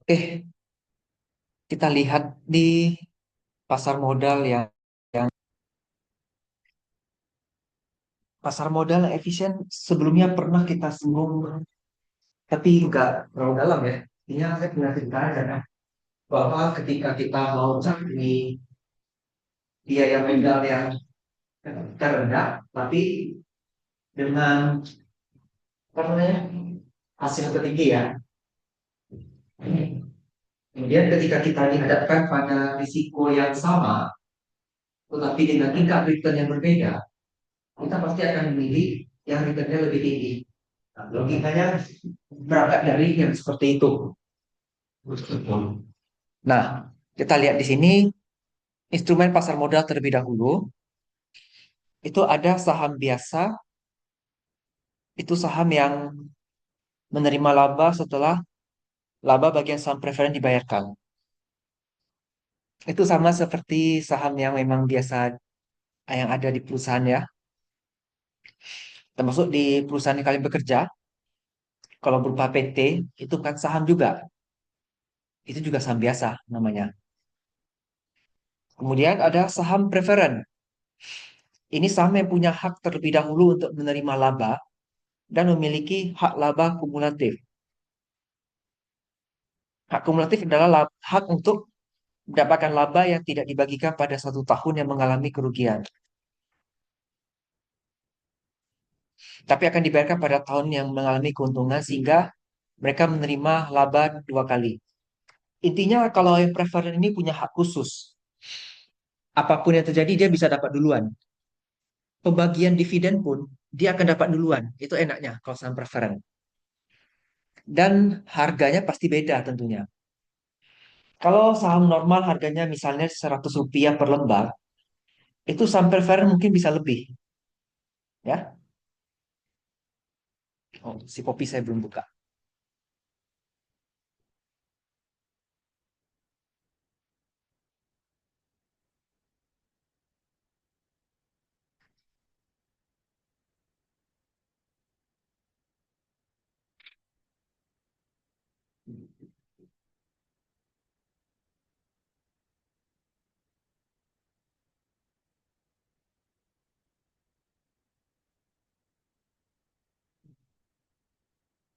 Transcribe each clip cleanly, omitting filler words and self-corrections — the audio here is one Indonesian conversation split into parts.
Oke, kita lihat di pasar modal yang pasar modal yang efisien sebelumnya pernah kita singgung, tapi nggak terlalu dalam ya. Ini saya punya cerita aja kan, bahwa ketika kita mau cari biaya modal yang terendah, tapi dengan apa namanya hasil tertinggi ya. Kemudian ketika kita dihadapkan pada risiko yang sama, tetapi dengan tingkat return yang berbeda, kita pasti akan memilih yang returnnya lebih tinggi. Nah, logikanya berangkat dari yang seperti itu. Nah, kita lihat di sini instrumen pasar modal terlebih dahulu. Itu ada saham biasa, itu saham yang menerima laba setelah laba bagian saham preferen dibayarkan. Itu sama seperti saham yang memang biasa yang ada di perusahaan ya. Termasuk di perusahaan yang kalian bekerja, kalau berupa PT, itu kan saham juga. Itu juga saham biasa namanya. Kemudian ada saham preferen. Ini saham yang punya hak terlebih dahulu untuk menerima laba dan memiliki hak laba kumulatif. Hak kumulatif adalah hak untuk mendapatkan laba yang tidak dibagikan pada satu tahun yang mengalami kerugian, tapi akan dibayarkan pada tahun yang mengalami keuntungan sehingga mereka menerima laba dua kali. Intinya kalau yang preferen ini punya hak khusus. Apapun yang terjadi dia bisa dapat duluan. Pembagian dividen pun dia akan dapat duluan. Itu enaknya kalau saham preferen. Dan harganya pasti beda tentunya. Kalau saham normal harganya misalnya Rp100 per lembar, itu saham preferen mungkin bisa lebih. Ya, oh, si kopi saya belum buka.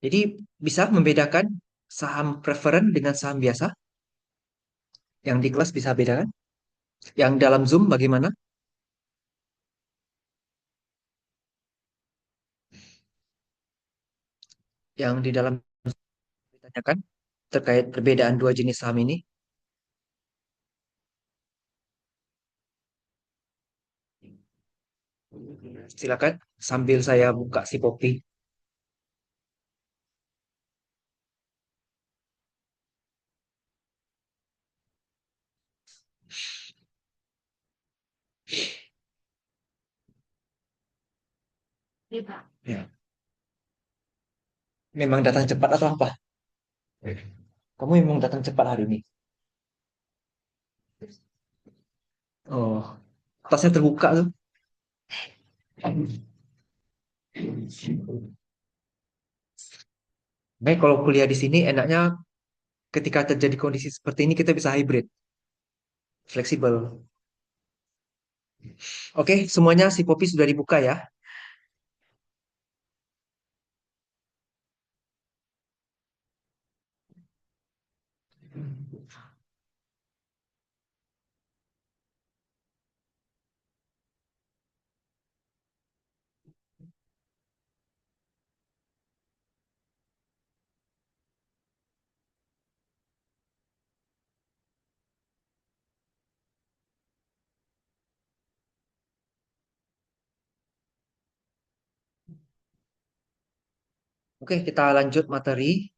Jadi bisa membedakan saham preferen dengan saham biasa. Yang di kelas bisa bedakan. Yang dalam Zoom bagaimana? Yang di dalam ditanyakan terkait perbedaan dua jenis saham ini. Silakan sambil saya buka si kopi. Ya, memang datang cepat atau apa? Kamu memang datang cepat hari ini. Oh, tasnya terbuka tuh. Baik, kalau kuliah di sini enaknya ketika terjadi kondisi seperti ini kita bisa hybrid, fleksibel. Oke, semuanya si kopi sudah dibuka ya. Oke, kita lanjut materi.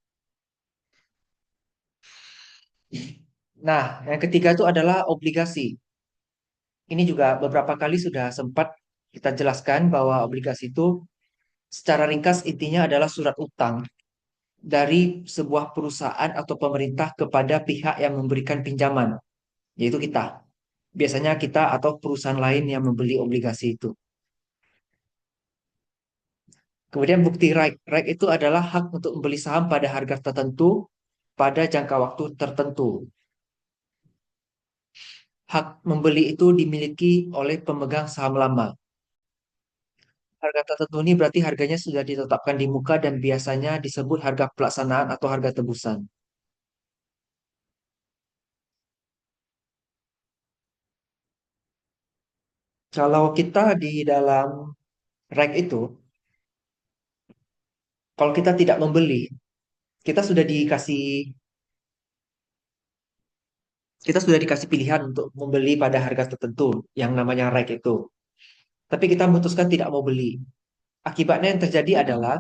Nah, yang ketiga itu adalah obligasi. Ini juga beberapa kali sudah sempat kita jelaskan bahwa obligasi itu secara ringkas intinya adalah surat utang dari sebuah perusahaan atau pemerintah kepada pihak yang memberikan pinjaman, yaitu kita. Biasanya kita atau perusahaan lain yang membeli obligasi itu. Kemudian bukti right. Right itu adalah hak untuk membeli saham pada harga tertentu pada jangka waktu tertentu. Hak membeli itu dimiliki oleh pemegang saham lama. Harga tertentu ini berarti harganya sudah ditetapkan di muka dan biasanya disebut harga pelaksanaan atau harga tebusan. Kalau kita di dalam reg itu, kalau kita tidak membeli, kita sudah dikasih kita sudah dikasih pilihan untuk membeli pada harga tertentu yang namanya reg itu. Tapi kita memutuskan tidak mau beli. Akibatnya yang terjadi adalah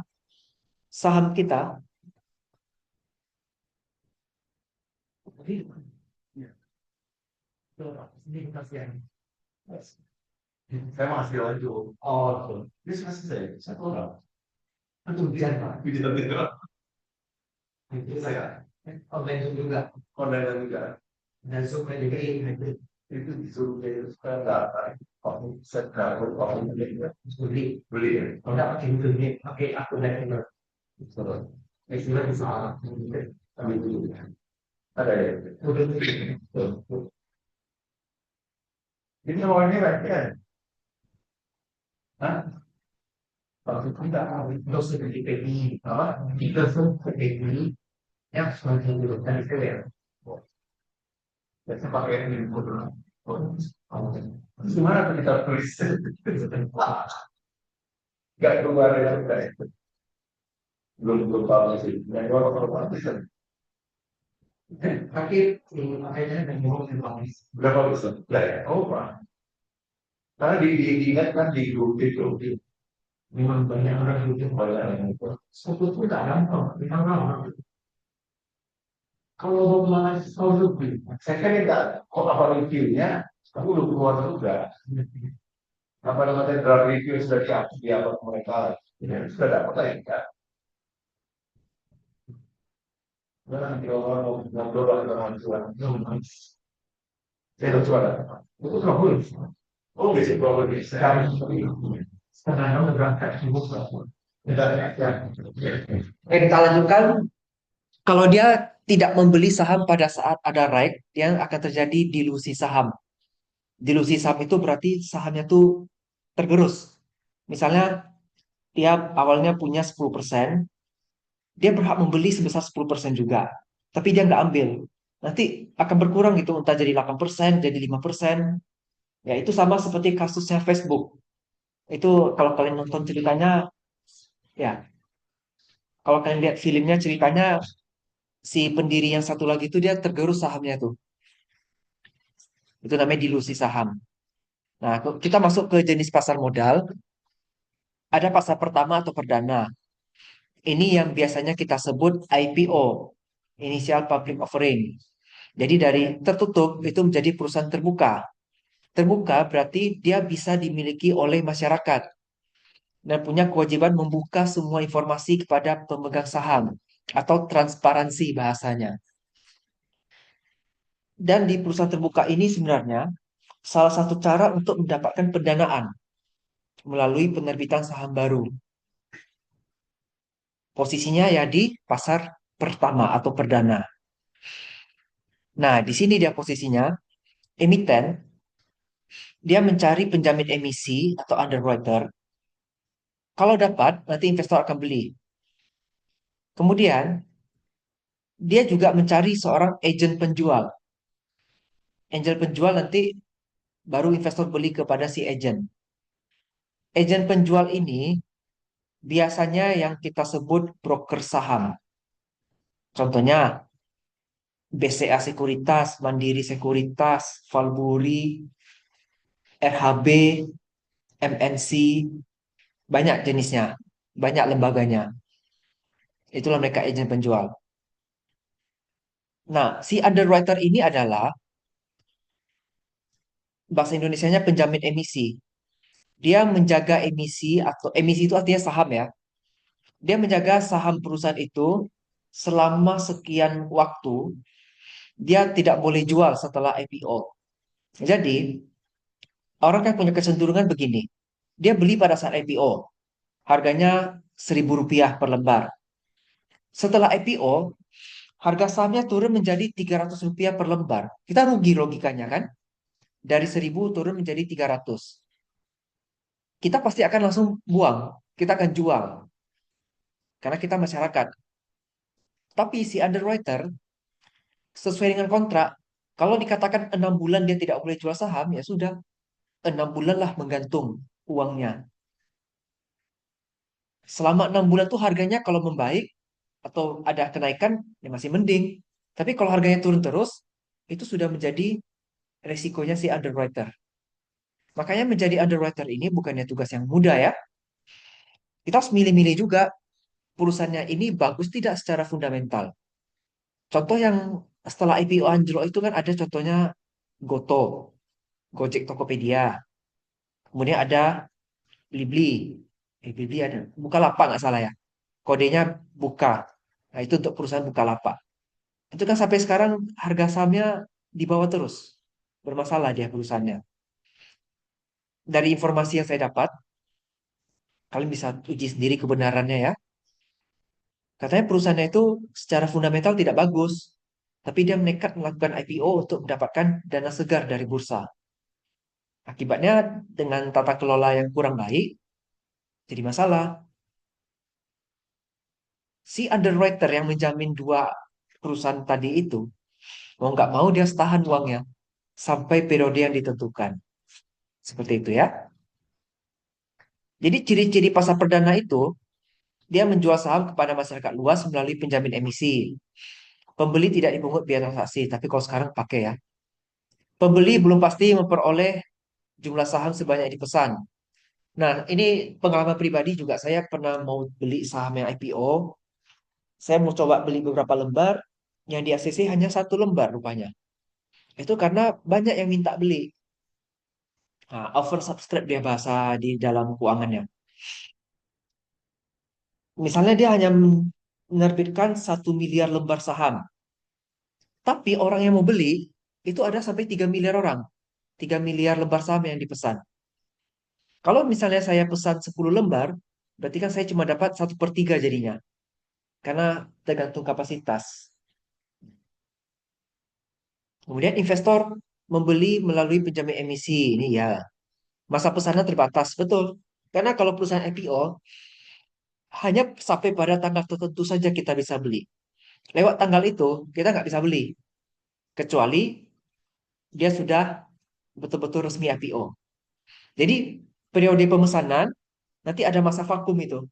saham kita. Saya masih lanjut. Oh, betul. Ini masih saya tahu. Itu hujan, Pak. Hujan itu. Itu saya. Online Zoom juga. Online juga. Dan Zoom juga ini. Itu disuruh dari sekarang data. Kamu sekarang kamu beli. Beli. Kalau nggak pakai itu ini, pakai akun dari itu. Betul. Istilah bisa. Kami dulu. Ada ya. Udah. Ini awalnya kan? Hah? Waktu itu kita untuk seperti PPI, apa? Kita pun PPI yang semakin dulu dari kalian. Biasa pakai ini foto. Gimana tuh kita tulis? Gak keluar ya kita itu. Belum tahu sih. Dan kalau bisa. Tapi makanya yang ngomong tulis. Berapa besar? Ya, oh pak. Karena diingatkan di grup memang banyak orang yang banyak yang itu. Sebetulnya tidak gampang, memang ramah. Kalau malah tahu lebih, saya kan enggak kok apa reviewnya, aku udah keluar juga. Apa namanya draft review sudah diupload di apa mereka, ya, sudah dapat lah ya. Nah, nanti orang mau ngobrol dengan orang saya udah coba. Itu problem. Oh, bisa problem bisa. Karena kamu berangkat sibuk lah. Oke, kita lanjutkan. Kalau dia tidak membeli saham pada saat ada reg, yang akan terjadi dilusi saham. Dilusi saham itu berarti sahamnya tuh tergerus. Misalnya dia awalnya punya 10%, dia berhak membeli sebesar 10% juga. Tapi dia nggak ambil. Nanti akan berkurang gitu, entah jadi 8%, jadi 5%. Ya itu sama seperti kasusnya Facebook. Itu kalau kalian nonton ceritanya, ya kalau kalian lihat filmnya ceritanya si pendiri yang satu lagi itu dia tergerus sahamnya tuh. Itu namanya dilusi saham. Nah, kita masuk ke jenis pasar modal. Ada pasar pertama atau perdana. Ini yang biasanya kita sebut IPO, Initial Public Offering. Jadi dari tertutup itu menjadi perusahaan terbuka. Terbuka berarti dia bisa dimiliki oleh masyarakat dan punya kewajiban membuka semua informasi kepada pemegang saham atau transparansi bahasanya. Dan di perusahaan terbuka ini sebenarnya salah satu cara untuk mendapatkan pendanaan melalui penerbitan saham baru. Posisinya ya di pasar pertama atau perdana. Nah, di sini dia posisinya emiten, dia mencari penjamin emisi atau underwriter. Kalau dapat, nanti investor akan beli. Kemudian, dia juga mencari seorang agen penjual. Angel penjual nanti baru investor beli kepada si agen. Agen penjual ini biasanya yang kita sebut broker saham. Contohnya BCA Sekuritas, Mandiri Sekuritas, Valburi, RHB, MNC, banyak jenisnya, banyak lembaganya. Itulah mereka agen penjual. Nah, si underwriter ini adalah bahasa Indonesianya penjamin emisi. Dia menjaga emisi atau emisi itu artinya saham ya. Dia menjaga saham perusahaan itu selama sekian waktu. Dia tidak boleh jual setelah IPO. Jadi, orang yang punya kecenderungan begini. Dia beli pada saat IPO. Harganya Rp1.000 per lembar. Setelah IPO, Harga sahamnya turun menjadi Rp300 per lembar. Kita rugi logikanya kan? Dari 1.000 turun menjadi 300. Kita pasti akan langsung buang. Kita akan jual. Karena kita masyarakat. Tapi si underwriter, sesuai dengan kontrak, kalau dikatakan 6 bulan dia tidak boleh jual saham, ya sudah. 6 bulan lah menggantung uangnya. Selama 6 bulan tuh harganya kalau membaik atau ada kenaikan, ya masih mending. Tapi kalau harganya turun terus, itu sudah menjadi resikonya si underwriter. Makanya menjadi underwriter ini bukannya tugas yang mudah ya. Kita harus milih-milih juga perusahaannya ini bagus tidak secara fundamental. Contoh yang setelah IPO anjlok itu kan ada contohnya Goto, Gojek Tokopedia. Kemudian ada Blibli. Blibli ada. Bukalapak nggak salah ya. Kodenya Buka. Nah, itu untuk perusahaan Bukalapak. Itu kan sampai sekarang harga sahamnya di bawah terus. Bermasalah dia perusahaannya. Dari informasi yang saya dapat, kalian bisa uji sendiri kebenarannya ya. Katanya perusahaannya itu secara fundamental tidak bagus. Tapi dia nekat melakukan IPO untuk mendapatkan dana segar dari bursa. Akibatnya dengan tata kelola yang kurang baik, jadi masalah. Si underwriter yang menjamin dua perusahaan tadi itu, mau nggak mau dia tahan uangnya sampai periode yang ditentukan. Seperti itu ya. Jadi ciri-ciri pasar perdana itu, dia menjual saham kepada masyarakat luas melalui penjamin emisi. Pembeli tidak dipungut biaya transaksi, tapi kalau sekarang pakai ya. Pembeli belum pasti memperoleh jumlah saham sebanyak yang dipesan. Nah, ini pengalaman pribadi juga. Saya pernah mau beli saham yang IPO. Saya mau coba beli beberapa lembar. Yang di ACC hanya satu lembar rupanya. Itu karena banyak yang minta beli. Nah, oversubscribe dia bahasa di dalam keuangannya. Misalnya dia hanya menerbitkan 1 miliar lembar saham. Tapi orang yang mau beli, itu ada sampai 3 miliar orang. 3 miliar lembar saham yang dipesan. Kalau misalnya saya pesan 10 lembar, berarti kan saya cuma dapat 1/3 jadinya. Karena tergantung kapasitas. Kemudian investor membeli melalui penjamin emisi. Ini ya, masa pesanan terbatas, betul. Karena kalau perusahaan IPO, hanya sampai pada tanggal tertentu saja kita bisa beli. Lewat tanggal itu, kita nggak bisa beli. Kecuali dia sudah betul-betul resmi IPO. Jadi, periode pemesanan, nanti ada masa vakum itu.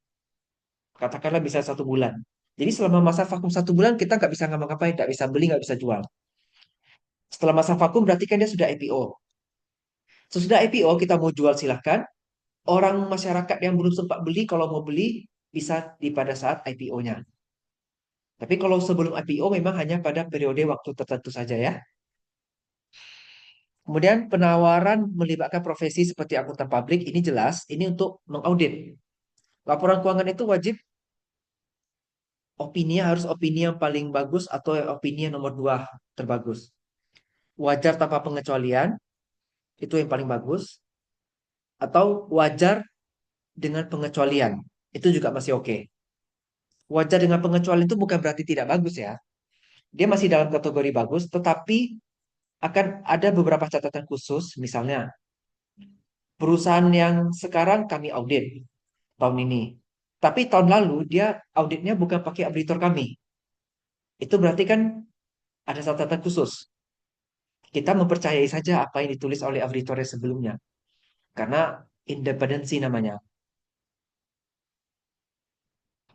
Katakanlah bisa 1 bulan. Jadi selama masa vakum 1 bulan, kita nggak bisa ngapa-ngapain, nggak bisa beli, nggak bisa jual. Setelah masa vakum, berarti kan dia sudah IPO. Sesudah IPO, kita mau jual silahkan. Orang masyarakat yang belum sempat beli, kalau mau beli, bisa di pada saat IPO-nya. Tapi kalau sebelum IPO memang hanya pada periode waktu tertentu saja ya. Kemudian penawaran melibatkan profesi seperti akuntan publik ini jelas, ini untuk mengaudit. Laporan keuangan itu wajib opini harus opini yang paling bagus atau opini yang nomor dua terbagus. Wajar tanpa pengecualian, itu yang paling bagus. Atau wajar dengan pengecualian, itu juga masih oke. Wajar dengan pengecualian itu bukan berarti tidak bagus ya. Dia masih dalam kategori bagus, tetapi akan ada beberapa catatan khusus. Misalnya, perusahaan yang sekarang kami audit tahun ini. Tapi tahun lalu dia auditnya bukan pakai auditor kami. Itu berarti kan ada catatan khusus. Kita mempercayai saja apa yang ditulis oleh auditornya sebelumnya. Karena independensi namanya.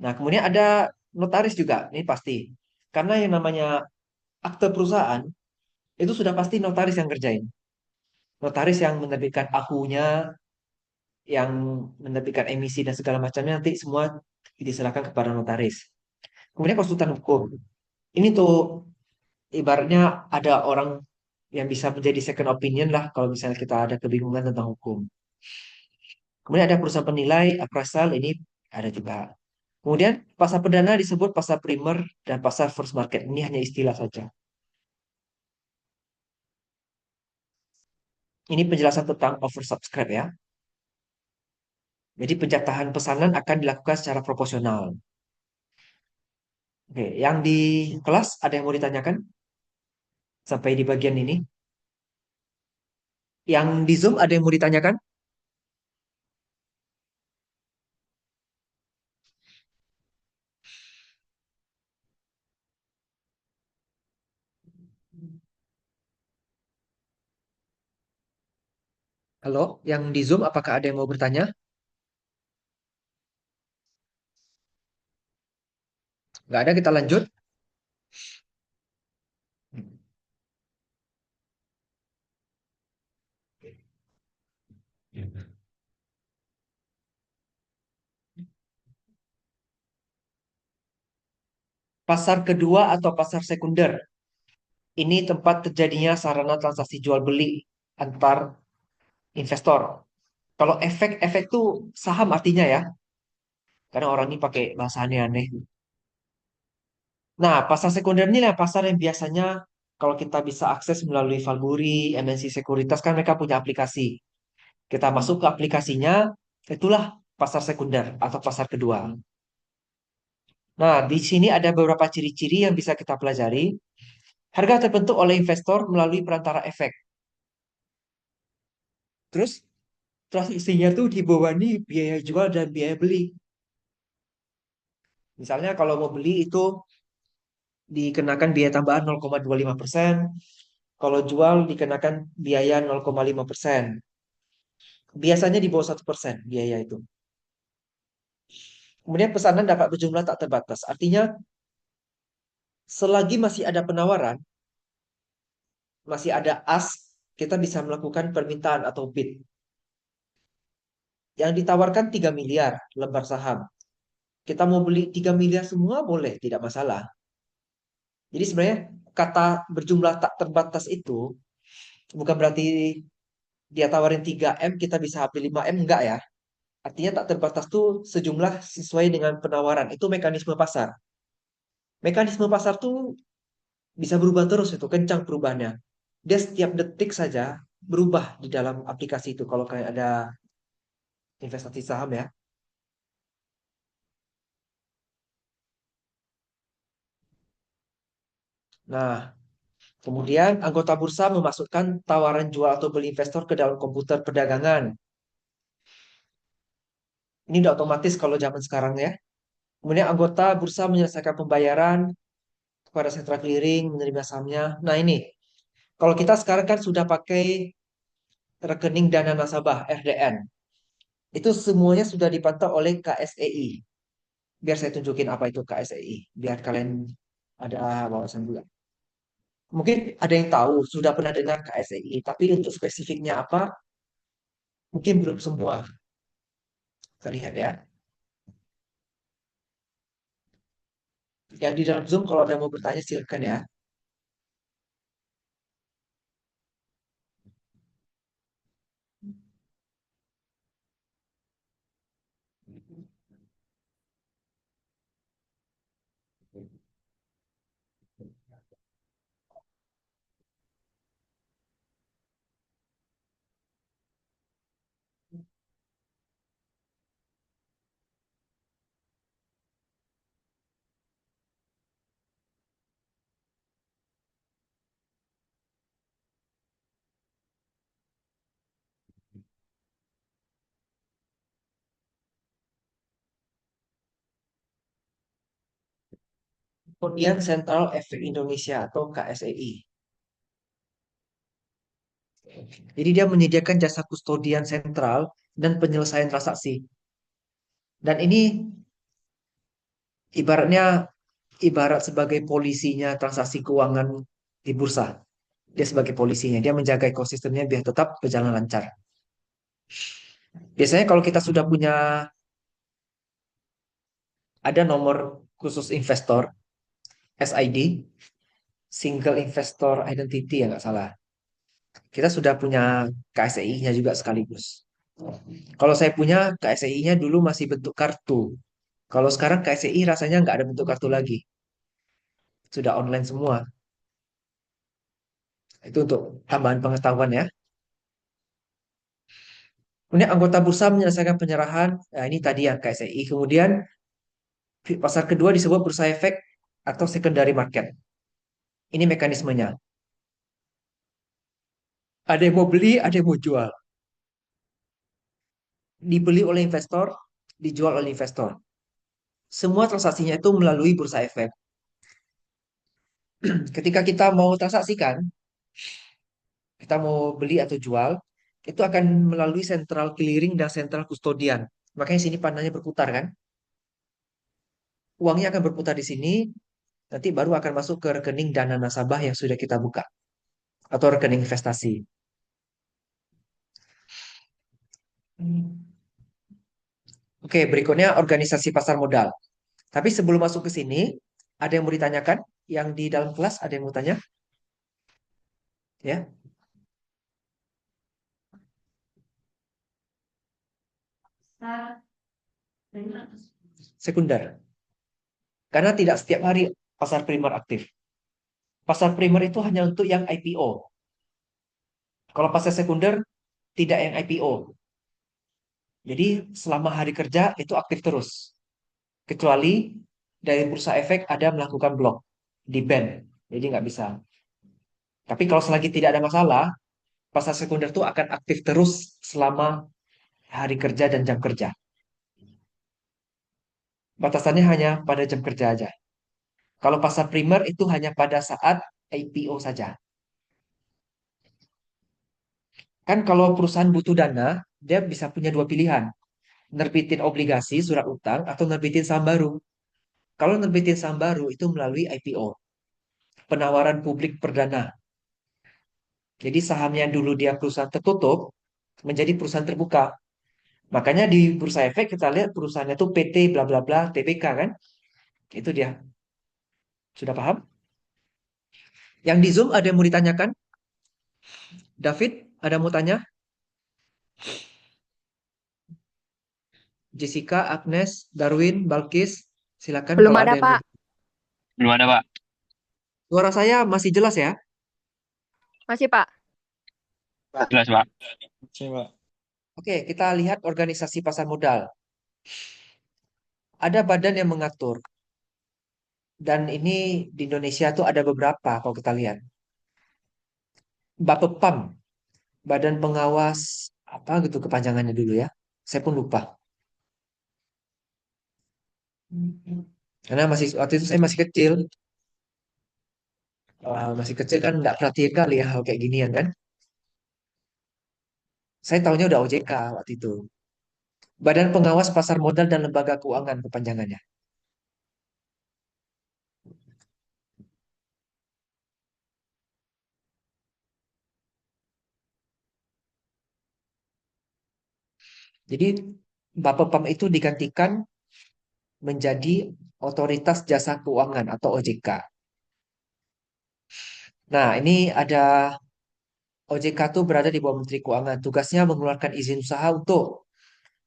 Nah, kemudian ada notaris juga, ini pasti. Karena yang namanya akte perusahaan, itu sudah pasti notaris yang kerjain. Notaris yang menerbitkan akunya, yang menerbitkan emisi dan segala macamnya, nanti semua diserahkan kepada notaris. Kemudian konsultan hukum. Ini tuh ibaratnya ada orang yang bisa menjadi second opinion lah kalau misalnya kita ada kebingungan tentang hukum. Kemudian ada perusahaan penilai, appraisal, ini ada juga. Kemudian pasar perdana disebut pasar primer dan pasar first market. Ini hanya istilah saja. Ini penjelasan tentang oversubscribe ya. Jadi penjatahan pesanan akan dilakukan secara proporsional. Oke, yang di kelas ada yang mau ditanyakan sampai di bagian ini? Yang di Zoom ada yang mau ditanyakan? Halo, yang di Zoom apakah ada yang mau bertanya? Nggak ada, kita lanjut. Pasar kedua atau pasar sekunder. Ini tempat terjadinya sarana transaksi jual beli antar investor. Kalau efek-efek tuh saham artinya ya, karena orang ini pakai bahasa aneh-aneh. Nah, pasar sekunder ini lah pasar yang biasanya kalau kita bisa akses melalui Valburi, MNC Sekuritas kan mereka punya aplikasi. Kita masuk ke aplikasinya, itulah pasar sekunder atau pasar kedua. Nah, di sini ada beberapa ciri-ciri yang bisa kita pelajari. Harga terbentuk oleh investor melalui perantara efek. Terus transaksinya tuh dibawani biaya jual dan biaya beli. Misalnya kalau mau beli itu dikenakan biaya tambahan 0,25%. Kalau jual dikenakan biaya 0,5%. Biasanya di bawah 1% biaya itu. Kemudian pesanan dapat berjumlah tak terbatas. Artinya selagi masih ada penawaran, masih ada as, kita bisa melakukan permintaan atau bid. Yang ditawarkan 3 miliar lembar saham. Kita mau beli 3 miliar semua boleh, tidak masalah. Jadi sebenarnya kata berjumlah tak terbatas itu bukan berarti dia tawarin 3M kita bisa ambil 5M, enggak ya. Artinya tak terbatas tuh sejumlah sesuai dengan penawaran. Itu mekanisme pasar. Mekanisme pasar tuh bisa berubah terus, itu kencang perubahannya. Dia setiap detik saja berubah di dalam aplikasi itu kalau kayak ada investasi saham ya. Nah, kemudian anggota bursa memasukkan tawaran jual atau beli investor ke dalam komputer perdagangan. Ini udah otomatis kalau zaman sekarang ya. Kemudian anggota bursa menyelesaikan pembayaran kepada sentra clearing, menerima sahamnya. Nah ini, kalau kita sekarang kan sudah pakai rekening dana nasabah (RDN). Itu semuanya sudah dipantau oleh KSEI. Biar saya tunjukin apa itu KSEI, biar kalian ada wawasan juga. Mungkin ada yang tahu, sudah pernah dengar KSEI, tapi untuk spesifiknya apa, mungkin belum semua. Kita lihat ya. Yang di dalam Zoom kalau ada yang mau bertanya silakan ya. Kemudian Central Efek Indonesia atau KSEI. Jadi dia menyediakan jasa kustodian sentral dan penyelesaian transaksi. Dan ini ibaratnya ibarat sebagai polisinya transaksi keuangan di bursa. Dia sebagai polisinya, dia menjaga ekosistemnya biar tetap berjalan lancar. Biasanya kalau kita sudah punya ada nomor khusus investor, SID, Single Investor Identity ya nggak salah. Kita sudah punya KSEI-nya juga sekaligus. Kalau saya punya KSEI-nya dulu masih bentuk kartu. Kalau sekarang KSEI rasanya nggak ada bentuk kartu lagi. Sudah online semua. Itu untuk tambahan pengetahuan ya. Kemudian anggota bursa menyelesaikan penyerahan. Nah, ini tadi yang KSEI. Kemudian pasar kedua disebut bursa efek atau secondary market. Ini mekanismenya. Ada yang mau beli, ada yang mau jual. Dibeli oleh investor, dijual oleh investor. Semua transaksinya itu melalui bursa efek. Ketika kita mau transaksikan, kita mau beli atau jual, itu akan melalui central clearing dan central custodian. Makanya sini panahnya berputar kan. Uangnya akan berputar di sini, nanti baru akan masuk ke rekening dana nasabah yang sudah kita buka atau rekening investasi. Oke, berikutnya organisasi pasar modal. Tapi sebelum masuk ke sini, ada yang mau ditanyakan? Yang di dalam kelas ada yang mau tanya? Ya, sekunder. Karena tidak setiap hari pasar primer aktif. Pasar primer itu hanya untuk yang IPO. Kalau pasar sekunder, tidak yang IPO. Jadi selama hari kerja itu aktif terus. Kecuali dari bursa efek ada melakukan blok, di ban. Jadi nggak bisa. Tapi kalau selagi tidak ada masalah, pasar sekunder itu akan aktif terus selama hari kerja dan jam kerja. Batasannya hanya pada jam kerja aja. Kalau pasar primer itu hanya pada saat IPO saja. Kan kalau perusahaan butuh dana, dia bisa punya dua pilihan. Nerbitin obligasi, surat utang, atau nerbitin saham baru. Kalau nerbitin saham baru itu melalui IPO, penawaran publik perdana. Jadi saham yang dulu dia perusahaan tertutup, menjadi perusahaan terbuka. Makanya di Bursa Efek kita lihat perusahaannya tuh PT bla bla bla TBK kan? Itu dia. Sudah paham? Yang di Zoom ada yang mau ditanyakan? David, ada yang mau tanya? Jessica, Agnes, Darwin, Balkis, silakan Belum kalau ada, ada yang mau. Pak. Belum ada, Pak. Suara saya masih jelas ya? Masih, Pak. Jelas, Pak. Oke, kita lihat organisasi pasar modal. Ada badan yang mengatur. Dan ini di Indonesia tuh ada beberapa kalau kita lihat. Bapepam, Badan Pengawas apa gitu kepanjangannya dulu ya. Saya pun lupa. Karena masih waktu itu saya masih kecil. Masih kecil kan nggak perhatiin kali ya hal kayak ginian kan. Saya tahunya udah OJK waktu itu. Badan Pengawas Pasar Modal dan Lembaga Keuangan kepanjangannya. Jadi Bapepam itu digantikan menjadi Otoritas Jasa Keuangan atau OJK. Nah, ini ada OJK tuh berada di bawah Menteri Keuangan. Tugasnya mengeluarkan izin usaha untuk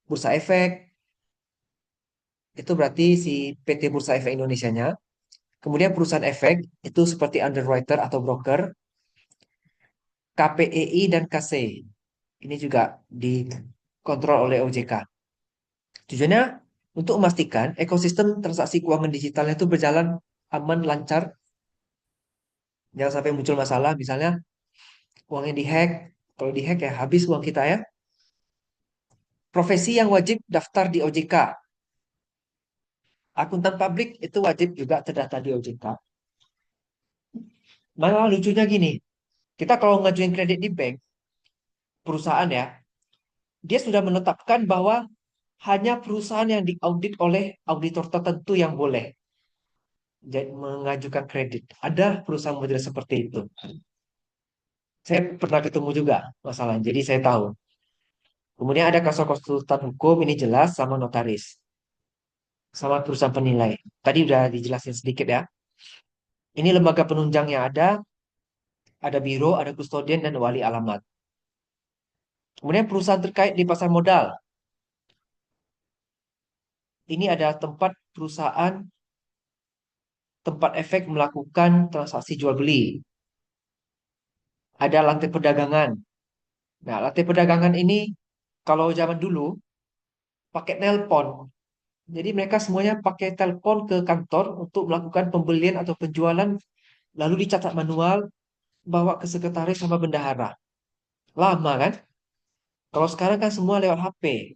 Bursa Efek. Itu berarti si PT Bursa Efek Indonesianya. Kemudian perusahaan efek itu seperti underwriter atau broker, KPEI dan KC. Ini juga dikontrol oleh OJK. Tujuannya untuk memastikan ekosistem transaksi keuangan digitalnya itu berjalan aman, lancar, jangan sampai muncul masalah. Misalnya uangnya dihack, kalau dihack ya habis uang kita ya. Profesi yang wajib daftar di OJK. Akuntan publik itu wajib juga terdaftar di OJK. Malah lucunya gini, kita kalau ngajuin kredit di bank, perusahaan ya, dia sudah menetapkan bahwa hanya perusahaan yang diaudit oleh auditor tertentu yang boleh mengajukan kredit. Ada perusahaan model seperti itu. Saya pernah ketemu juga masalahnya, jadi saya tahu. Kemudian ada konsultan hukum, ini jelas, sama notaris. Sama perusahaan penilai. Tadi udah dijelasin sedikit ya. Ini lembaga penunjang yang ada biro, ada kustodian, dan wali alamat. Kemudian perusahaan terkait di pasar modal. Ini ada tempat perusahaan, tempat efek melakukan transaksi jual beli. Ada lantai perdagangan. Nah, lantai perdagangan ini kalau zaman dulu pakai nelpon. Jadi mereka semuanya pakai telepon ke kantor untuk melakukan pembelian atau penjualan, lalu dicatat manual, bawa ke sekretaris sama bendahara. Lama kan? Kalau sekarang kan semua lewat HP.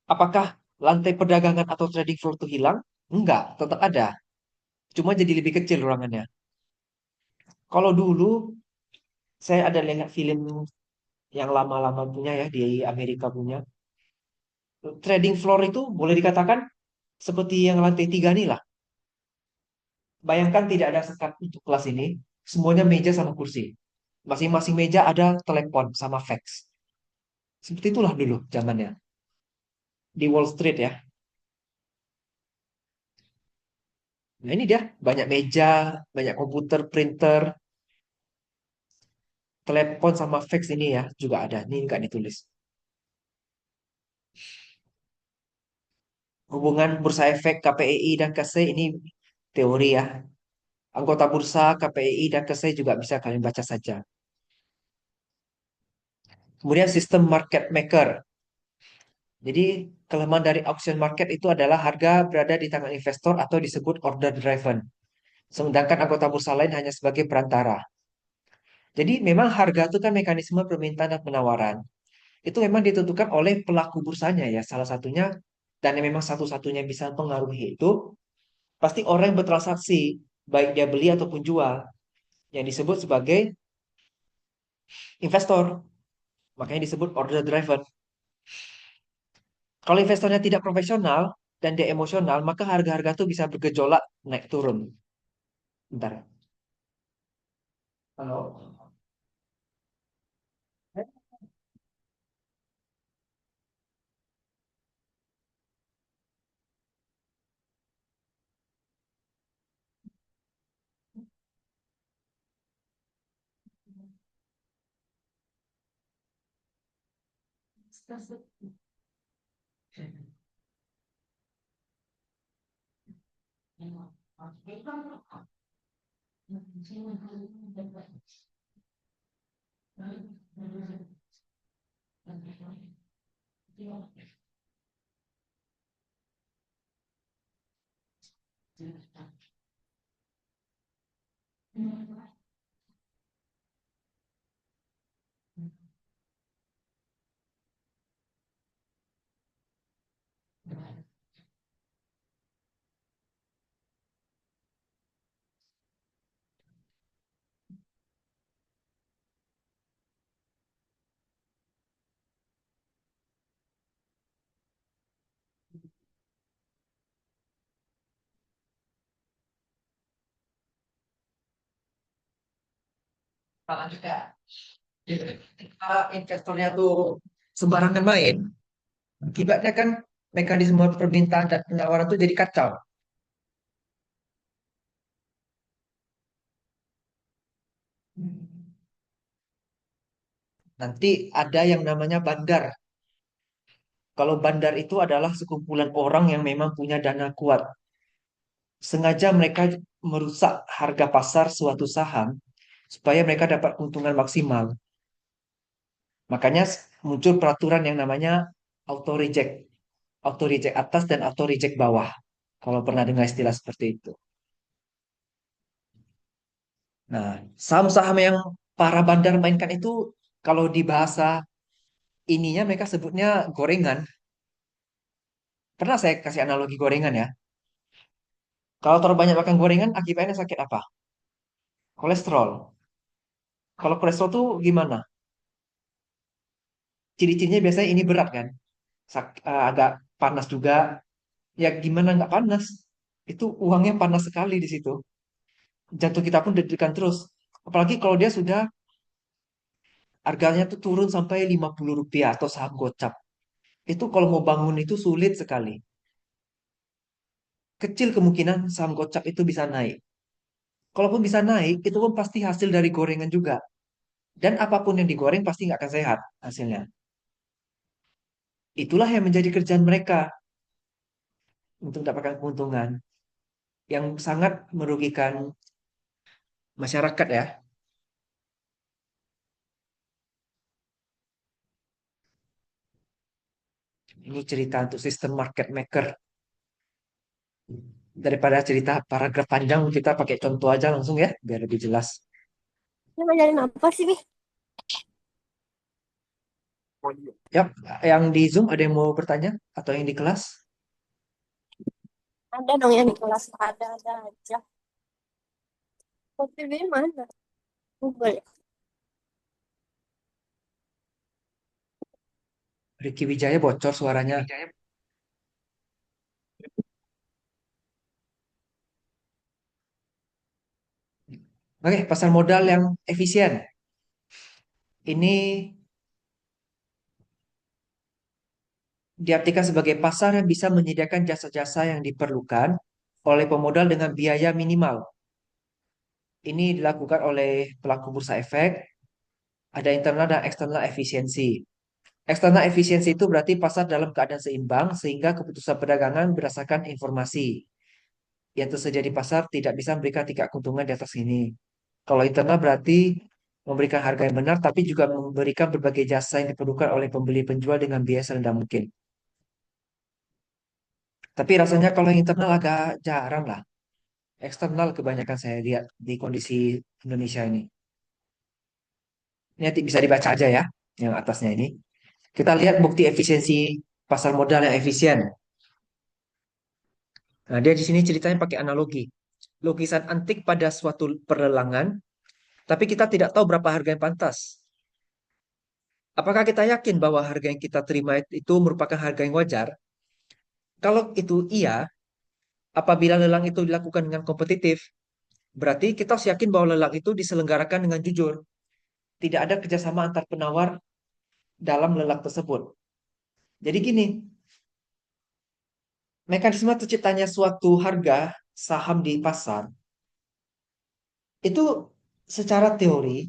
Apakah lantai perdagangan atau trading floor itu hilang? Enggak, tetap ada. Cuma jadi lebih kecil ruangannya. Kalau dulu saya ada lihat film yang lama-lama punya ya di Amerika punya. Trading floor itu boleh dikatakan seperti yang lantai tiga nih lah. Bayangkan tidak ada sekat untuk kelas ini. Semuanya meja sama kursi. Masing-masing meja ada telepon sama fax. Seperti itulah dulu zamannya. Di Wall Street ya. Nah ini dia. Banyak meja, banyak komputer, printer, telepon sama fax ini ya. Juga ada. Ini nggak ditulis. Hubungan bursa efek KPI dan KSE ini teori ya. Anggota bursa KPI dan KSE juga bisa kalian baca saja. Kemudian sistem market maker. Jadi kelemahan dari auction market itu adalah harga berada di tangan investor atau disebut order driven. Sedangkan anggota bursa lain hanya sebagai perantara. Jadi memang harga itu kan mekanisme permintaan dan penawaran. Itu memang ditentukan oleh pelaku bursanya ya. Salah satunya dan yang memang satu-satunya bisa mempengaruhi itu pasti orang yang bertransaksi, baik dia beli ataupun jual, yang disebut sebagai investor. Makanya disebut order driven. Kalau investornya tidak profesional dan dia emosional, maka harga-harga itu bisa bergejolak naik turun. Bentar. Halo. Salah juga. Investornya tuh sembarangan main. Akibatnya kan mekanisme permintaan dan penawaran tuh jadi kacau. Nanti ada yang namanya bandar. Kalau bandar itu adalah sekumpulan orang yang memang punya dana kuat. Sengaja mereka merusak harga pasar suatu saham supaya mereka dapat keuntungan maksimal. Makanya muncul peraturan yang namanya auto reject. Auto reject atas dan auto reject bawah. Kalau pernah dengar istilah seperti itu. Nah, saham-saham yang para bandar mainkan itu kalau di bahasa ininya mereka sebutnya gorengan. Pernah saya kasih analogi gorengan ya. Kalau terlalu banyak makan gorengan, akibatnya sakit apa? Kolesterol. Kalau kolesterol tuh gimana? Ciri-cirinya biasanya ini berat kan? Agak panas juga. Ya gimana nggak panas? Itu uangnya panas sekali di situ. Jantung kita pun deg-degan terus. Apalagi kalau dia sudah harganya tuh turun sampai Rp50 atau saham gocap. Itu kalau mau bangun itu sulit sekali. Kecil kemungkinan saham gocap itu bisa naik. Kalaupun bisa naik, itu pun pasti hasil dari gorengan juga. Dan apapun yang digoreng pasti nggak akan sehat hasilnya. Itulah yang menjadi kerjaan mereka untuk mendapatkan keuntungan yang sangat merugikan masyarakat ya. Ini cerita untuk sistem market maker. Daripada cerita paragraf panjang, kita pakai contoh aja langsung ya, biar lebih jelas. Ini ngajarin apa sih, Bi? Yap, yang di Zoom ada yang mau bertanya? Atau yang di kelas? Ada dong yang di kelas. Ada aja. Kopi Bi mana? Google ya? Ricky Wijaya bocor suaranya. Oke, pasar modal yang efisien. Ini diartikan sebagai pasar yang bisa menyediakan jasa-jasa yang diperlukan oleh pemodal dengan biaya minimal. Ini dilakukan oleh pelaku bursa efek, ada internal dan eksternal efisiensi. Eksternal efisiensi itu berarti pasar dalam keadaan seimbang sehingga keputusan perdagangan berdasarkan informasi yang tersedia di pasar tidak bisa memberikan tingkat keuntungan di atas ini. Kalau internal berarti memberikan harga yang benar tapi juga memberikan berbagai jasa yang diperlukan oleh pembeli penjual dengan biaya serendah mungkin. Tapi rasanya kalau yang internal agak jarang lah. Eksternal kebanyakan saya lihat di kondisi Indonesia ini. Ini nanti bisa dibaca aja ya, yang atasnya ini. Kita lihat bukti efisiensi pasar modal yang efisien. Nah, dia di sini ceritanya pakai analogi. Lukisan antik pada suatu perlelangan, tapi kita tidak tahu berapa harga yang pantas. Apakah kita yakin bahwa harga yang kita terima itu merupakan harga yang wajar? Kalau itu iya, apabila lelang itu dilakukan dengan kompetitif, berarti kita harus yakin bahwa lelang itu diselenggarakan dengan jujur. Tidak ada kerjasama antar penawar dalam lelang tersebut. Jadi gini, mekanisme terciptanya suatu harga saham di pasar itu secara teori,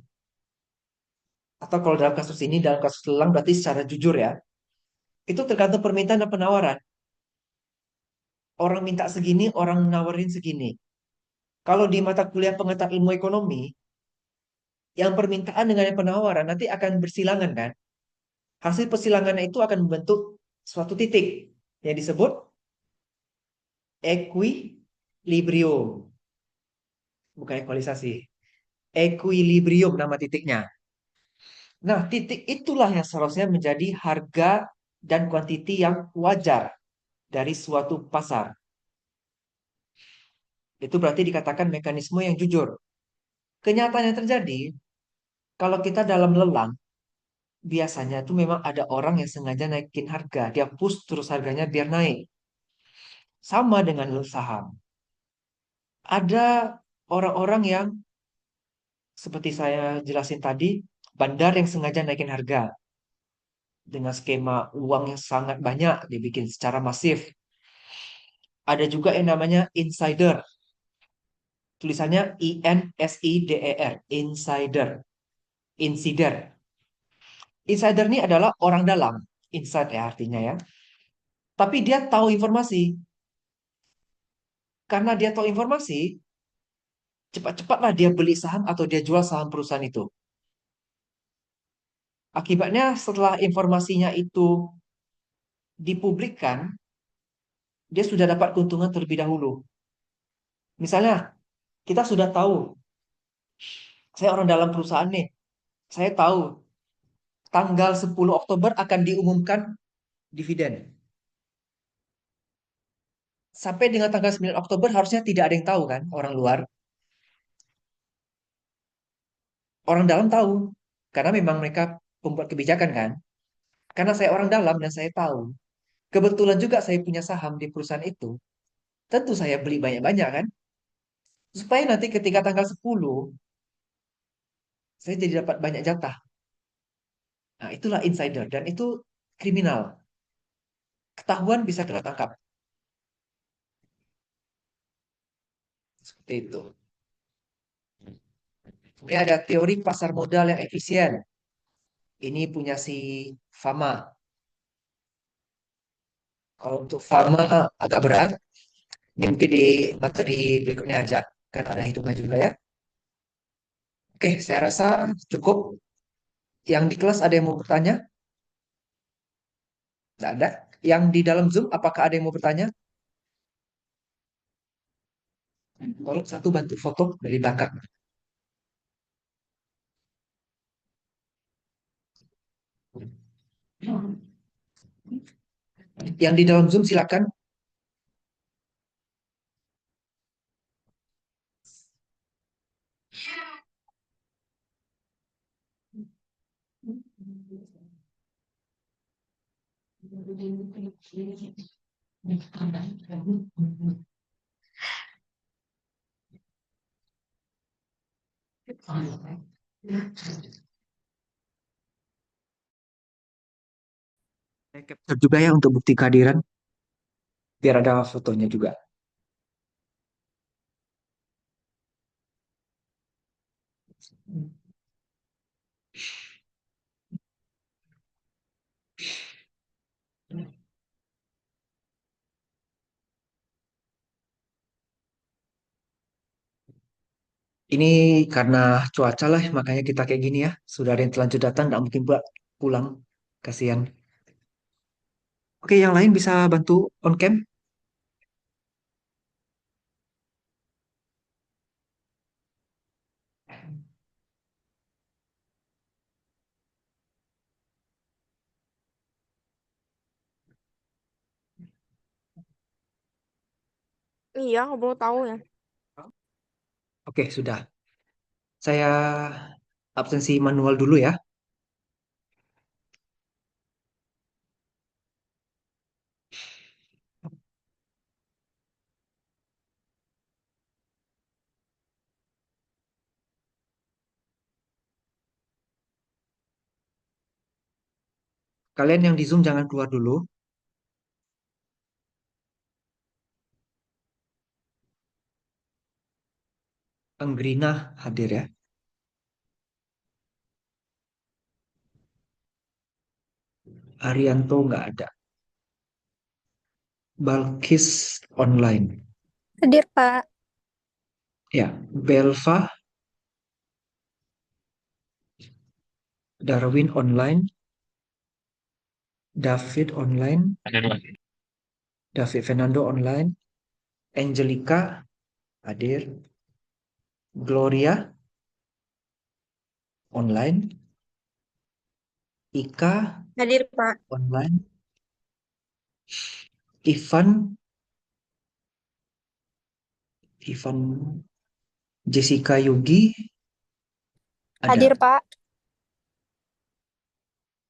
atau kalau dalam kasus ini, dalam kasus lelang berarti secara jujur ya, itu tergantung permintaan dan penawaran. Orang minta segini, orang menawarin segini. Kalau di mata kuliah pengetahuan ilmu ekonomi, yang permintaan dengan yang penawaran nanti akan bersilangan kan? Hasil persilangannya itu akan membentuk suatu titik yang disebut equilibrium, bukan ekualisasi. Equilibrium nama titiknya. Nah, titik itulah yang seharusnya menjadi harga dan kuantiti yang wajar dari suatu pasar. Itu berarti dikatakan mekanisme yang jujur. Kenyataan yang terjadi, kalau kita dalam lelang, biasanya itu memang ada orang yang sengaja naikin harga. Dia push terus harganya biar naik. Sama dengan saham. Ada orang-orang yang, seperti saya jelasin tadi, bandar yang sengaja naikin harga. Dengan skema uang yang sangat banyak, dibikin secara masif. Ada juga yang namanya insider. Tulisannya INSIDER, insider, insider. Insider ini adalah orang dalam, inside ya artinya ya. Tapi dia tahu informasi. Karena dia tahu informasi, cepat-cepatlah dia beli saham atau dia jual saham perusahaan itu. Akibatnya setelah informasinya itu dipublikkan, dia sudah dapat keuntungan terlebih dahulu. Misalnya, kita sudah tahu, saya orang dalam perusahaan nih, saya tahu tanggal 10 Oktober akan diumumkan dividen. Sampai dengan tanggal 9 Oktober harusnya tidak ada yang tahu kan, orang luar. Orang dalam tahu, karena memang mereka pembuat kebijakan kan. Karena saya orang dalam dan saya tahu. Kebetulan juga saya punya saham di perusahaan itu. Tentu saya beli banyak-banyak kan. Supaya nanti ketika tanggal 10, saya jadi dapat banyak jatah. Nah, itulah insider. Dan itu kriminal. Ketahuan bisa kena tangkap. Seperti itu. Kemudian ada teori pasar modal yang efisien. Ini punya si Fama. Kalau untuk Fama agak berat. Ini mungkin di materi berikutnya aja. Kan ada hitungan juga ya. Oke, saya rasa cukup. Yang di kelas ada yang mau bertanya? Tidak ada? Yang di dalam Zoom, apakah ada yang mau bertanya? Tolong satu bantu foto dari belakang. Yang di dalam Zoom silakan. Saya capture juga ya untuk bukti kehadiran, biar ada fotonya juga. Ini karena cuaca lah, makanya kita kayak gini ya. Sudah ada yang terlanjur datang, nggak mungkin pula pulang. Kasihan. Oke, yang lain bisa bantu on cam? Iya, aku baru tahu ya. Oke, sudah. Saya absensi manual dulu ya. Kalian yang di Zoom jangan keluar dulu. Anggrina hadir ya. Arianto nggak ada. Balkis online. Hadir, Pak. Ya, Belva, Darwin online, David online, Ada dua. David Fernando online, Angelica hadir, Gloria online, Ika Hadir, Pak. online, Ivan, Ivan Jessica Yogi Hadir, ada, Pak.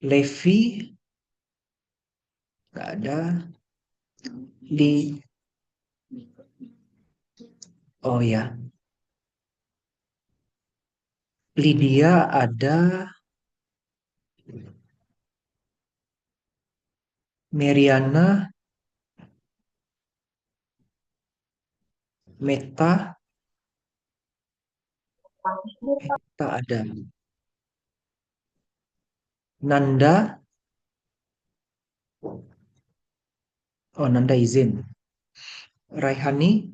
Levi nggak ada, di oh ya, Lydia ada, Meriana, Meta, Meta ada, Nanda, oh Nanda izin, Raihani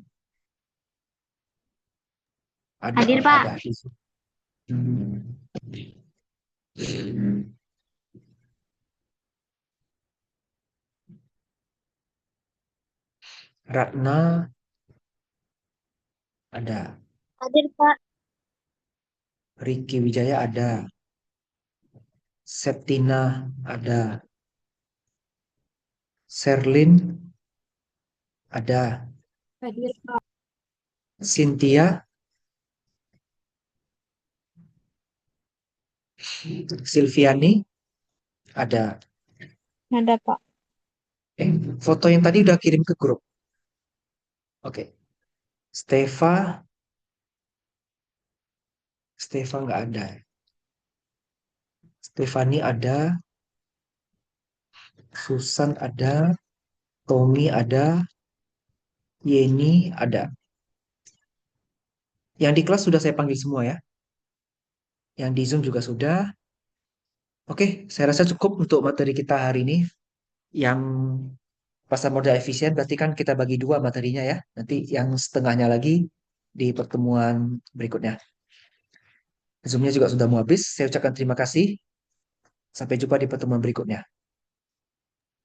ada, Hadir, oh, ada Pak. di situ. Hmm. Ratna ada, Hadir, Pak. Ricky Wijaya ada, Septina ada, Serlin ada, Hadir, Pak. Cynthia, Silviani ada. Ada, Pak. Foto yang tadi udah kirim ke grup. Oke. Steva, Steva nggak ada. Stefani ada, Susan ada, Tommy ada, Yeni ada. Yang di kelas sudah saya panggil semua ya. Yang di Zoom juga sudah. Oke, saya rasa cukup untuk materi kita hari ini. Yang pasar modal efisien berarti kan kita bagi dua materinya ya. Nanti yang setengahnya lagi di pertemuan berikutnya. Zoom-nya juga sudah mau habis. Saya ucapkan terima kasih. Sampai jumpa di pertemuan berikutnya.